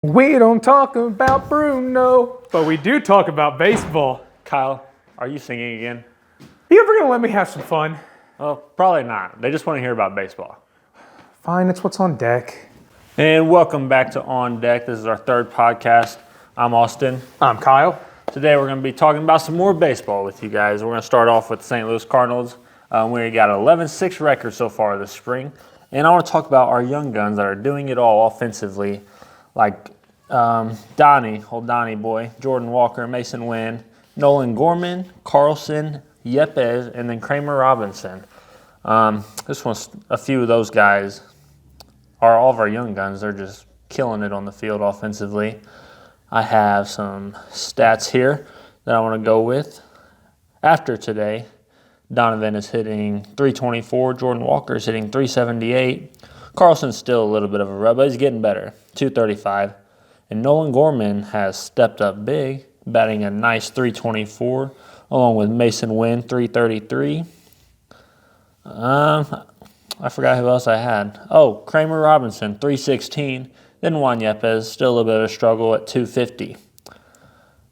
We don't talk about Bruno, but we do talk about baseball. Kyle, are you singing again? You ever gonna let me have some fun? Well, probably not. They just want to hear about baseball. Fine, it's what's on deck. And welcome back to On Deck. This is our third podcast. I'm Austin. I'm Kyle. Today we're going to be talking about some more baseball with you guys. We're going to start off with the St. Louis Cardinals. We got an 11-6 record so far this spring. And I want to talk about our young guns that are doing it all offensively, like Donnie boy, Jordan Walker, Mason Wynn, Nolan Gorman, Carlson, Yepez, and then Kramer Robinson. This one's a few of those guys are all of our young guns. They're just killing it on the field offensively. I have some stats here that I want to go with. After today, Donovan is hitting .324. Jordan Walker is hitting .378. Carlson's still a little bit of a rub, but he's getting better, .235. And Nolan Gorman has stepped up big, batting a nice .324, along with Mason Wynn, .333. I forgot who else I had. Oh, Kramer Robinson, .316. Then Juan Yepez, still a little bit of a struggle at .250.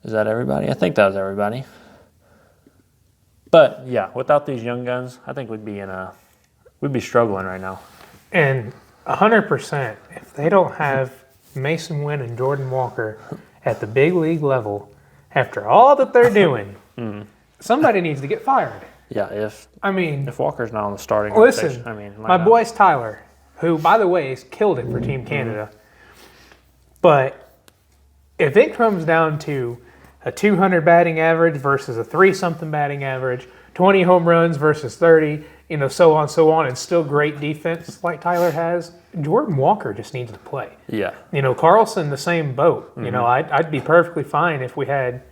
Is that everybody? I think that was everybody. But yeah, without these young guns, I think we'd be struggling right now. And 100%, if they don't have Mason Wynn and Jordan Walker at the big league level, after all that they're doing, somebody needs to get fired. Yeah, if Walker's not on the starting listen, rotation, my boy's Tyler, who, by the way, has killed it for Team Canada. But if it comes down to a 200 batting average versus a 3-something batting average, 20 home runs versus 30, so on, and still great defense like Tyler has, Jordan Walker just needs to play. Yeah. Carlson, the same boat. I'd be perfectly fine if we had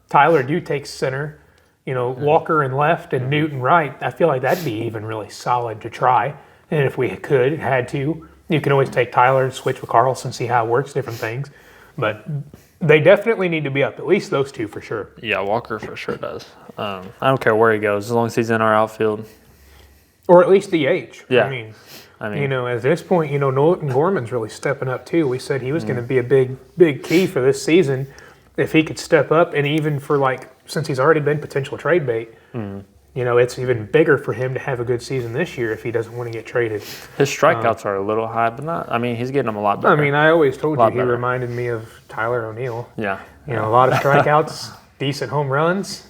Tyler do take center, Walker in left and Newton right. I feel like that'd be even really solid to try. And if we had to, you can always take Tyler and switch with Carlson, see how it works, different things. But they definitely need to be up, at least those two for sure. Yeah, Walker for sure does. I don't care where he goes, as long as he's in our outfield. Or at least DH. Yeah. I mean, at this point, Nolan Gorman's really stepping up too. We said he was going to be a big key for this season if he could step up, and even for since he's already been potential trade bait, it's even bigger for him to have a good season this year if he doesn't want to get traded. His strikeouts are a little high, but not. He's getting them a lot better. I always told you he reminded me of Tyler O'Neill. Yeah. A lot of strikeouts, decent home runs.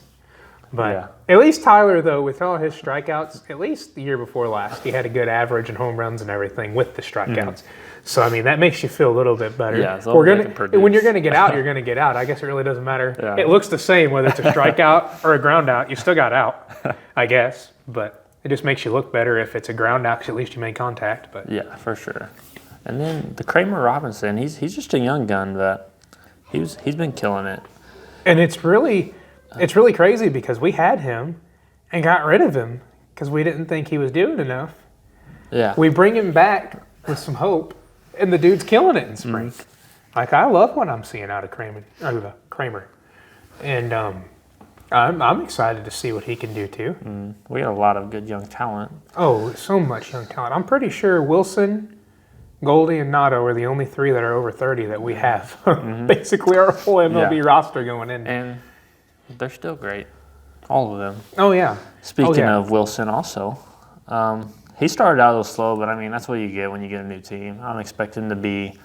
But at least Tyler, though, with all his strikeouts, at least the year before last, he had a good average in home runs and everything with the strikeouts. So, that makes you feel a little bit better. Yeah, when you're going to get out, you're going to get out. I guess it really doesn't matter. Yeah. It looks the same whether it's a strikeout or a ground out. You still got out, I guess. But it just makes you look better if it's a ground out because at least you made contact. But yeah, for sure. And then the Kramer Robinson, he's just a young gun, but he's been killing it. And it's really crazy because we had him and got rid of him because we didn't think he was doing enough. Yeah. We bring him back with some hope, and the dude's killing it in spring. I love what I'm seeing out of Kramer. And I'm excited to see what he can do too. We got a lot of good young talent. Oh, so much young talent. I'm pretty sure Wilson, Goldie, and Nato are the only three that are over 30 that we have. Basically our whole MLB roster going in. And they're still great. All of them. Oh, yeah. Speaking of Wilson also, he started out a little slow, but that's what you get when you get a new team. I don't expect him to be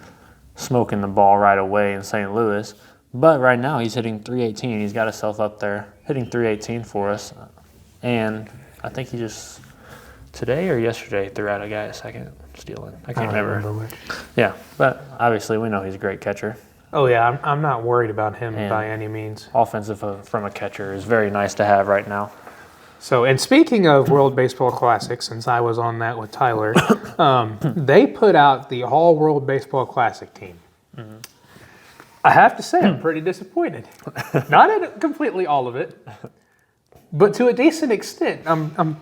smoking the ball right away in St. Louis. But right now he's hitting .318. He's got himself up there, hitting .318 for us. And I think he just, today or yesterday, threw out a guy a second stealing. I can't remember which. Yeah, but obviously we know he's a great catcher. Oh, yeah, I'm not worried about him by any means. Offensive from a catcher is very nice to have right now. So, and speaking of World Baseball Classic, since I was on that with Tyler, they put out the All-World Baseball Classic team. I have to say I'm pretty disappointed. Not in completely all of it, but to a decent extent. I'm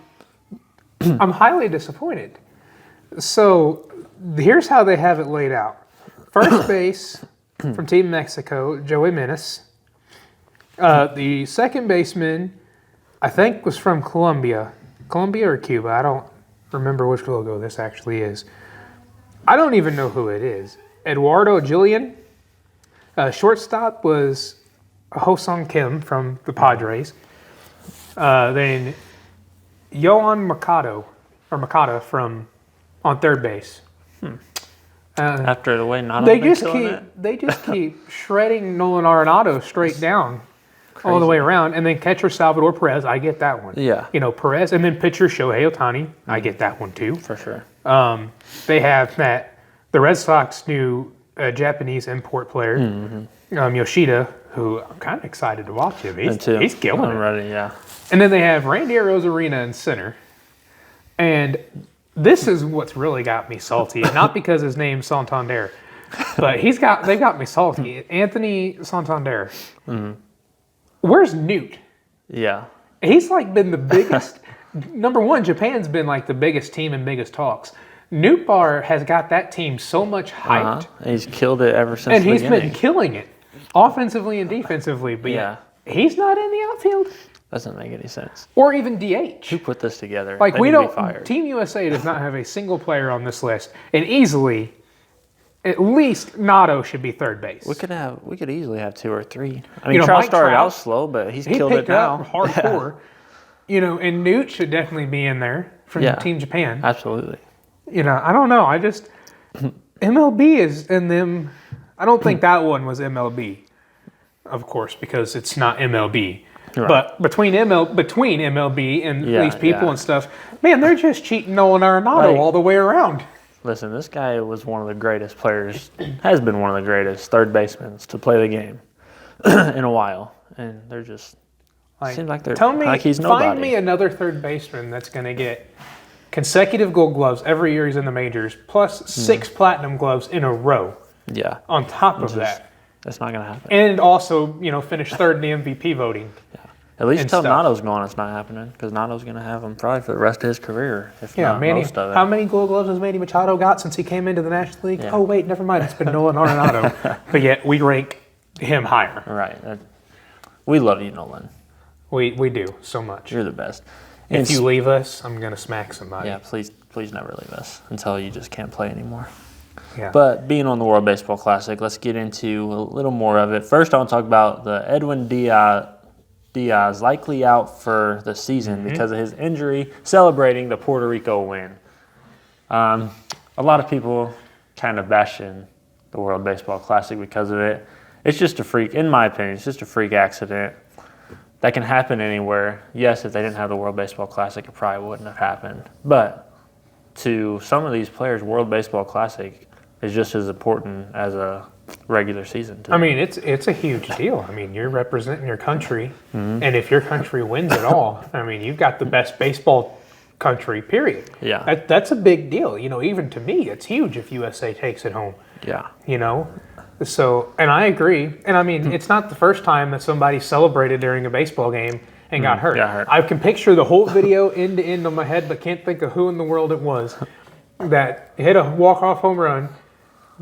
highly disappointed. So, here's how they have it laid out. First base from Team Mexico, Joey Menes. The second baseman, I think, was from Colombia or Cuba. I don't remember which logo this actually is. I don't even know who it is. Eduardo Gillian. Shortstop was Ho-Sung Kim from the Padres. Then Yohan Makata from on third base. After the way not They just keep shredding Nolan Arenado straight down all the way around, and then catcher Salvador Perez. I get that one. Yeah. Perez, and then pitcher Shohei Ohtani. I get that one too. For sure. They have the Red Sox new Japanese import player, Yoshida, who I'm kind of excited to watch him. He's killing it. Already, yeah. And then they have Randy Rosarina in center. And this is what's really got me salty. Not because his name's Santander, but they got me salty. Anthony Santander. Where's Newt? Yeah. He's like been the biggest. Number one, Japan's been like the biggest team and biggest talks. Newt Bar has got that team so much hyped. He's killed it ever since and the he's beginning. been killing it, offensively and defensively. But Yeah. he's not in the outfield Doesn't make any sense. or even DH. Who put this together? Like They we need to be don't. fired. Team USA does not have a single player on this list, and easily, at least Nato should be third base. We could easily have 2 or 3. I mean, know, Trout Mike started Trout, out slow, but he's he killed it picked now. up hardcore. And Newt should definitely be in there from Yeah. Team Japan. Absolutely. I don't know. I just MLB is in them. I don't think that one was MLB, of course, because it's not MLB. Right. But between MLB and Yeah, these people yeah. and stuff, man, they're just cheating Nolan Arenado Like- all the way around. Listen, this guy was one of the greatest players, has been one of the greatest third basemen to play the game in a while. And they're just, seems like they're, Tell me, like he's nobody. find me another third baseman that's going to get consecutive Gold Gloves every year he's in the majors, plus 6 Platinum Gloves in a row. Yeah. On top of that, That's not going to happen. and also finish third in the MVP voting. At least and until stuff. Nato's gone, it's not happening because Nato's going to have him probably for the rest of his career, if Yeah, not Manny. most of it. How many Gold Gloves has Manny Machado got since he came into the National League? Yeah. Oh wait, never mind. It's been Nolan Arenado, but yet we rank him higher. Right. We love you, Nolan. We do so much. You're the best. If you leave us, I'm gonna smack somebody. Yeah, please never leave us until you just can't play anymore. Yeah. But being on the World Baseball Classic, let's get into a little more of it. First, I want to talk about the Edwin Diaz likely out for the season because of his injury, celebrating the Puerto Rico win. A lot of people kind of bashing the World Baseball Classic because of it. It's just a freak, in my opinion, it's just a freak accident that can happen anywhere. Yes, if they didn't have the World Baseball Classic, it probably wouldn't have happened. But to some of these players, World Baseball Classic is just as important as a regular season. I mean, it's a huge deal. I mean, you're representing your country, and if your country wins it all, I mean, you've got the best baseball country. Period. Yeah. That's a big deal. Even to me, it's huge if USA takes it home. Yeah. So, and I agree. And I mean, it's not the first time that somebody celebrated during a baseball game and got hurt. I can picture the whole video end to end on my head, but can't think of who in the world it was that hit a walk-off home run,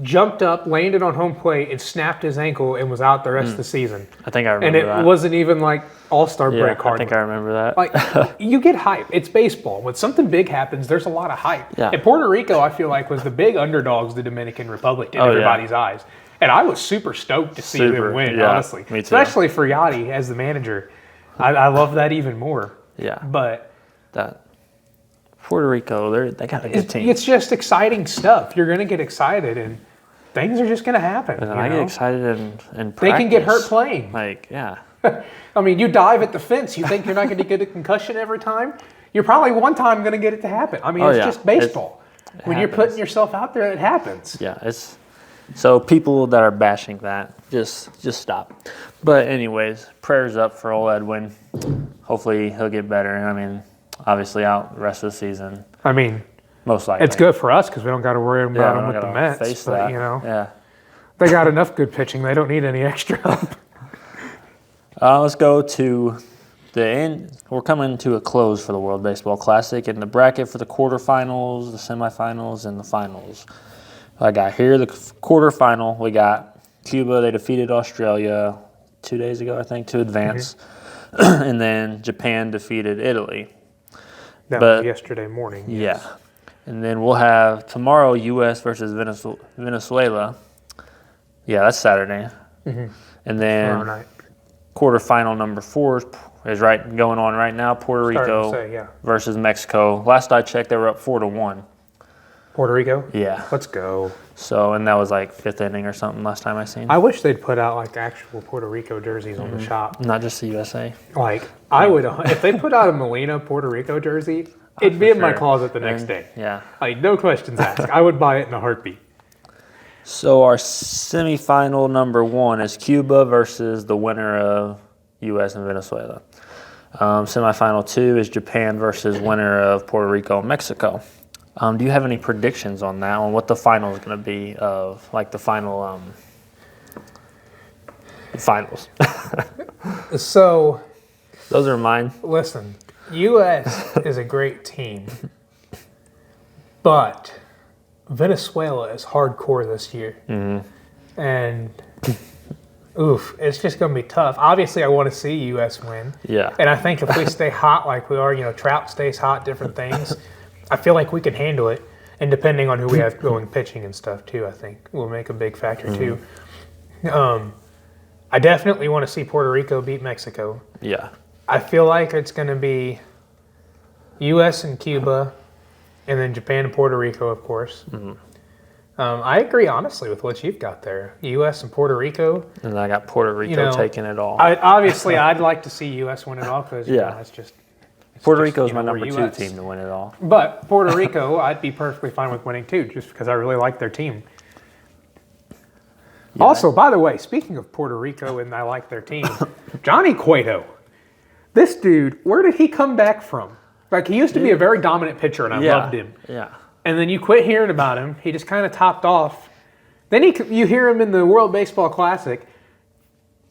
jumped up, landed on home plate, and snapped his ankle and was out the rest of the season. I think I And remember it that. wasn't even like All-Star break I hard. think I remember that. Like, you get hype. It's baseball. When something big happens, there's a lot of hype. Yeah. And Puerto Rico, I feel like, was the big underdogs, the Dominican Republic, in Oh, yeah. everybody's eyes. And I was super stoked to see them win, yeah, honestly. me too. Especially for Yachty as the manager. I love that even more. Yeah. But That Puerto Rico, they got a good team. it's just exciting stuff. You're going to get excited, and things are just going to happen. And you I know? get excited and They can get hurt practice. playing. Like, yeah. I mean, you dive at the fence. You think you're not going to get a concussion every time? You're probably one time going to get it to happen. I mean, Oh, it's yeah. just baseball. When you're happens. putting yourself out there, it happens. Yeah, so people that are bashing that, just stop. But anyways, prayers up for old Edwin. Hopefully he'll get better. I mean, obviously out the rest of the season, I mean, most likely. it's good for us because we don't got to worry Yeah, about we're them not with the gonna Mets. face But, that. Yeah. they got enough good pitching. They don't need any extra help. Let's go to the end. We're coming to a close for the World Baseball Classic and the bracket for the quarterfinals, the semifinals, and the finals. I got here the quarterfinal. We got Cuba. They defeated Australia 2 days ago, I think, to advance. And then Japan defeated Italy. That But- was yesterday morning. Yeah. And then we'll have tomorrow U.S. versus Venezuela. Yeah, that's Saturday. And Tomorrow then night. quarterfinal number 4 is going on right now. Puerto Starting to Rico say, yeah. versus Mexico. Last I checked, they were up 4-1. Puerto Rico? Yeah. Let's go. So, and that was like 5th inning or something last time I seen. I wish they'd put out like actual Puerto Rico jerseys on the shop. Not just the USA. Like, I would, if they put out a Molina Puerto Rico jersey, it'd be in my sure. closet the next day. Yeah. Like, no questions asked. I would buy it in a heartbeat. So our semifinal number 1 is Cuba versus the winner of U.S. and Venezuela. Semifinal 2 is Japan versus winner of Puerto Rico and Mexico. Do you have any predictions on that, on what the final is going to be of, like the final finals? So, Those are mine. listen, U.S. is a great team, but Venezuela is hardcore this year. And, oof, it's just going to be tough. Obviously, I want to see U.S. win. Yeah. And I think if we stay hot like we are, Trout stays hot, different things, I feel like we can handle it. And depending on who we have going pitching and stuff, too, I think will make a big factor, too. I definitely want to see Puerto Rico beat Mexico. Yeah. I feel like it's going to be U.S. and Cuba, and then Japan and Puerto Rico, of course. I agree, honestly, with what you've got there. U.S. and Puerto Rico. And I got Puerto Rico taking it all. I'd like to see U.S. win it all because it's just Puerto just, Rico's my we're number 2 US. team to win it all. But Puerto Rico, I'd be perfectly fine with winning too, just because I really like their team. Yeah. Also, by the way, speaking of Puerto Rico and I like their team, Johnny Cueto, this dude, where did he come back from? Like, he used to be a very dominant pitcher, and I loved him. Yeah. And then you quit hearing about him. He just kind of topped off. Then you hear him in the World Baseball Classic,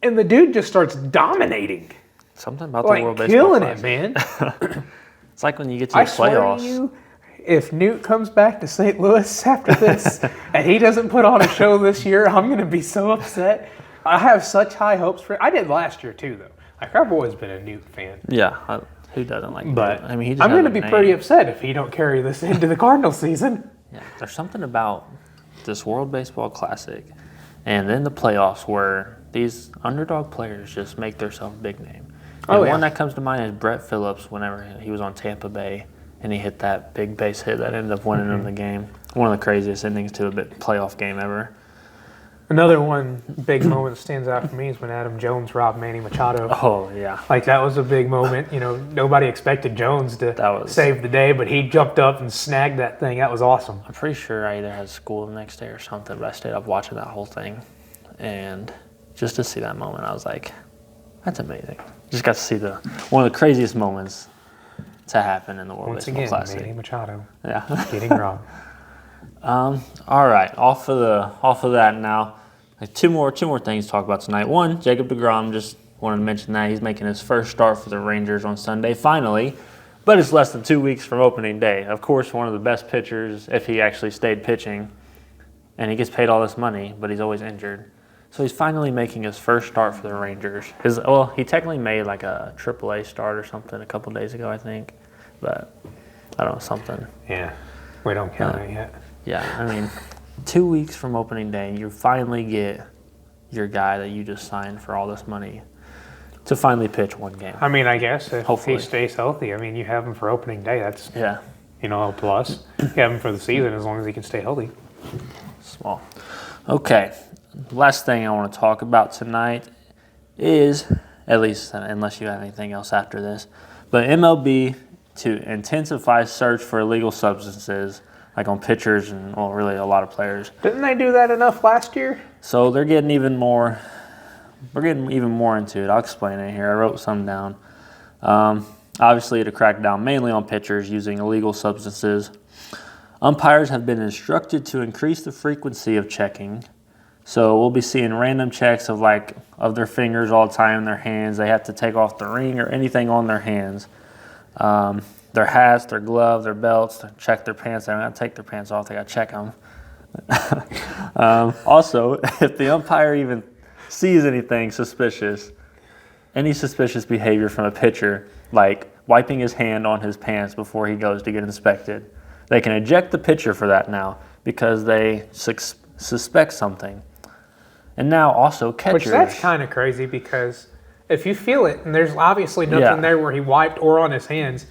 and the dude just starts dominating. Something about the Like, World Baseball killing it, Classic. man. It's like when you get to I the swear playoffs. to you, if Newt comes back to St. Louis after this and he doesn't put on a show this year, I'm going to be so upset. I have such high hopes for it. I did last year too, though. Like, I've always been a Newt fan. Yeah. Who doesn't like But Newt? I mean, he just I'm has going to a be name. pretty upset if he don't carry this into the Cardinal season. Yeah, there's something about this World Baseball Classic and then the playoffs where these underdog players just make themselves a big name. And one that comes to mind is Brett Phillips whenever he was on Tampa Bay and he hit that big base hit that ended up winning him the game. One of the craziest endings to a playoff game ever. Another one big moment that stands out for me is when Adam Jones robbed Manny Machado. Oh, yeah. Like, that was a big moment. Nobody expected Jones to save the day, but he jumped up and snagged that thing. That was awesome. I'm pretty sure I either had school the next day or something, but I stayed up watching that whole thing. And just to see that moment, I was like, that's amazing. Just got to see one of the craziest moments to happen in the World Baseball Classic. Manny Machado Yeah. getting robbed. All right, off of that now. Like two more things to talk about tonight. One, Jacob deGrom, just wanted to mention that he's making his first start for the Rangers on Sunday, finally. But it's less than 2 weeks from opening day. Of course, one of the best pitchers if he actually stayed pitching, and he gets paid all this money, but he's always injured. So he's finally making his first start for the Rangers. He technically made like a AAA start or something a couple days ago, I think. But I don't know, something. Yeah, we don't count it yet. Yeah, I mean, 2 weeks from opening day, you finally get your guy that you just signed for all this money to finally pitch one game. I mean, I guess if Hopefully. he stays healthy, I mean, you have him for opening day. That's, Yeah, a plus. You have him for the season as long as he can stay healthy. small. Okay, last thing I want to talk about tonight is, at least unless you have anything else after this, but MLB to intensify search for illegal substances, like on pitchers and, well, really a lot of players. Didn't they do that enough last year? So they're getting even more. We're getting even more into it. I'll explain it here. I wrote some down. Obviously, to crack down mainly on pitchers using illegal substances. Umpires have been instructed to increase the frequency of checking. So we'll be seeing random checks of their fingers all the time, their hands. They have to take off the ring or anything on their hands. Their hats, their gloves, their belts, check their pants. They don't have to take their pants off. They got to check them. Also, if the umpire even sees anything suspicious, any suspicious behavior from a pitcher, like wiping his hand on his pants before he goes to get inspected, they can eject the pitcher for that now because they suspect something. And now also catchers. Which that's kind of crazy because if you feel it, and there's obviously nothing Yeah. there where he wiped or on his hands,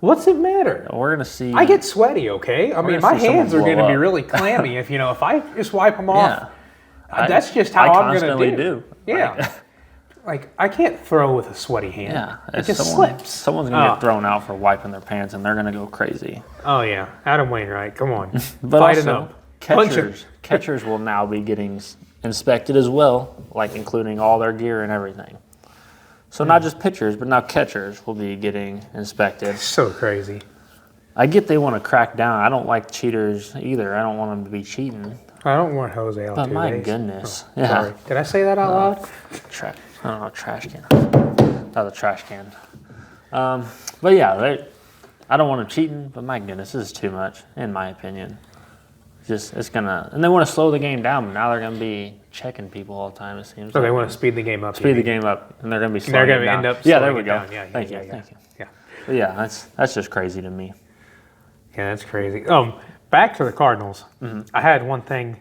what's it matter? We're gonna see. I get sweaty, okay? I mean, gonna my see someone hands are blow going to be up. really clammy if if I just wipe them off. Yeah. That's just how I I'm going constantly to do. Yeah. Like, I can't throw with a sweaty hand. Yeah, It if just slips. Someone's gonna Oh. get thrown out for wiping their pants, and they're gonna go crazy. Oh, yeah. Adam Wainwright, come on. But Fight it also, up. Punch him. catchers will now be getting inspected as well, like including all their gear and everything. So not just pitchers, but now catchers will be getting inspected. So crazy. I get they want to crack down. I don't like cheaters either. I don't want them to be cheating. I don't want Jose Altuve. But my goodness, Oh, sorry. Did I say that out loud? I don't know, trash can. That was a trash can. But yeah, I don't want them cheating, but my goodness, this is too much, in my opinion. And they want to slow the game down, but now they're going to be checking people all the time, it seems. So they want to speed the game up. speed the game up, and they're going to be They're slowing going it to down. end up Yeah, there slowing we it go. down. Yeah, Thank you. Yeah. But yeah, that's just crazy to me. Yeah, that's crazy. Back to the Cardinals. Mm-hmm. I had one thing,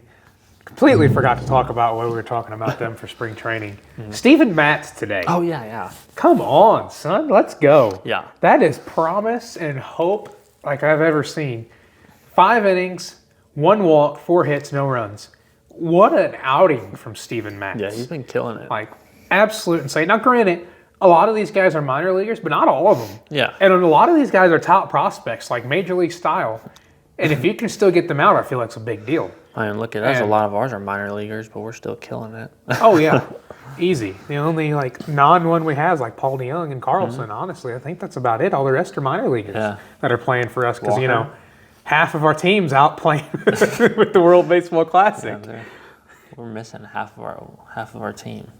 completely forgot to talk about when we were talking about them for spring training. Steven Matz today. Oh yeah. Come on, son. Let's go. Yeah. That is promise and hope like I've ever seen. 5 innings, 1 walk, 4 hits, no runs. What an outing from Steven Matz. Yeah, he's been killing it. Like, absolute insane. Now, granted, a lot of these guys are minor leaguers, but not all of them. Yeah. And a lot of these guys are top prospects, like major league style. And if you can still get them out, I feel like it's a big deal. I mean, look at us. A And- lot of ours are minor leaguers, but we're still killing it. Oh, yeah. Easy. The only, non-one we have is, Paul DeYoung and Carlson, honestly. I think that's about it. All the rest are minor leaguers Yeah. that are playing for us because, Walker. half of our team's out playing with the World Baseball Classic. We're missing half of our team.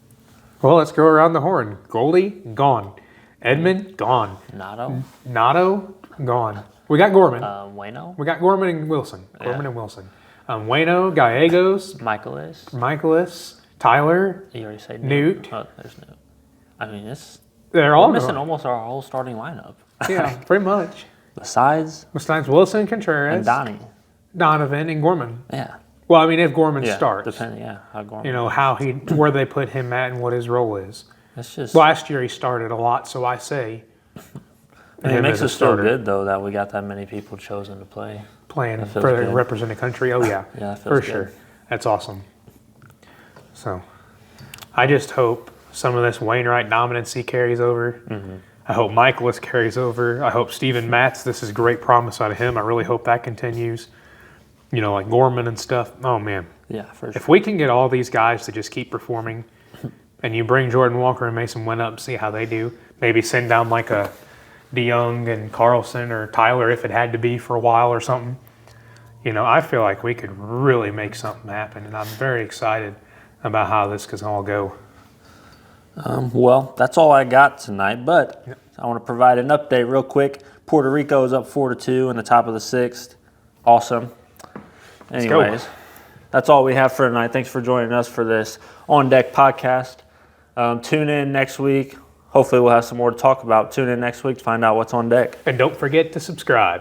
Well, let's go around the horn. Goldie, gone. Edmund, gone. Nato, Nato, gone. We got Gorman. Wayno, We got Gorman and Wilson. Wayno, Gallegos, Michaelis, Tyler. You already said Newt. Oh, there's Newt. I mean, They're we're all missing gone. almost our whole starting lineup. Yeah, pretty much. Besides Besides Wilson, Contreras, and Donnie. Donovan, and Gorman. Yeah. Well, I mean, if Gorman Yeah. starts, Depending, how Gorman. where they put him at and what his role is. It's just. Last year he started a lot, so I say. And it him makes as a us feel starter. good though that we got that many people chosen to play. Playing That feels for good. represent the country. Oh yeah, Yeah, that for feels sure. good. That's awesome. So, I just hope some of this Wainwright dominancy carries over. Mm-hmm. I hope Michaelis carries over. I hope Steven Matz. This is great promise out of him. I really hope that continues. Like Gorman and stuff. Oh man, Yeah, for sure. if we can get all these guys to just keep performing, and you bring Jordan Walker and Mason Winn up, see how they do. Maybe send down like a DeYoung and Carlson or Tyler if it had to be for a while or something. I feel like we could really make something happen, and I'm very excited about how this can all go. Well, that's all I got tonight, but I want to provide an update real quick. Puerto Rico is up 4-2 in the top of the 6th. Awesome. go. Anyways, that's all we have for tonight. Thanks for joining us for this On Deck podcast. Tune in next week. Hopefully we'll have some more to talk about. Tune in next week to find out what's on deck. And don't forget to subscribe.